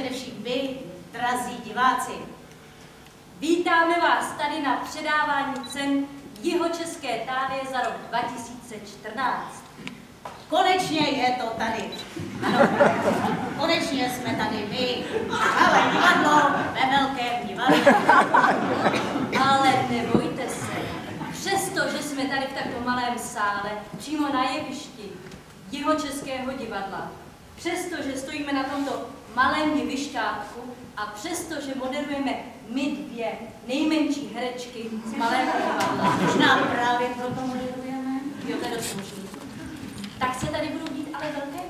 především vy, drazí diváci. Vítáme vás tady na předávání cen Jihočeské tálie za rok 2014. Konečně je to tady. Ano, konečně jsme tady my. Ale divadlo ve velkém divadle. Ale nebojte se, přestože jsme tady v takto malém sále, přímo na jevišti Jihočeského divadla, přestože stojíme na tomto malém jevišťátku a přestože moderujeme my dvě nejmenší herečky z malého divadla, Možná právě proto moderujeme. jo, to je dost možný, tak se tady budou dít ale velké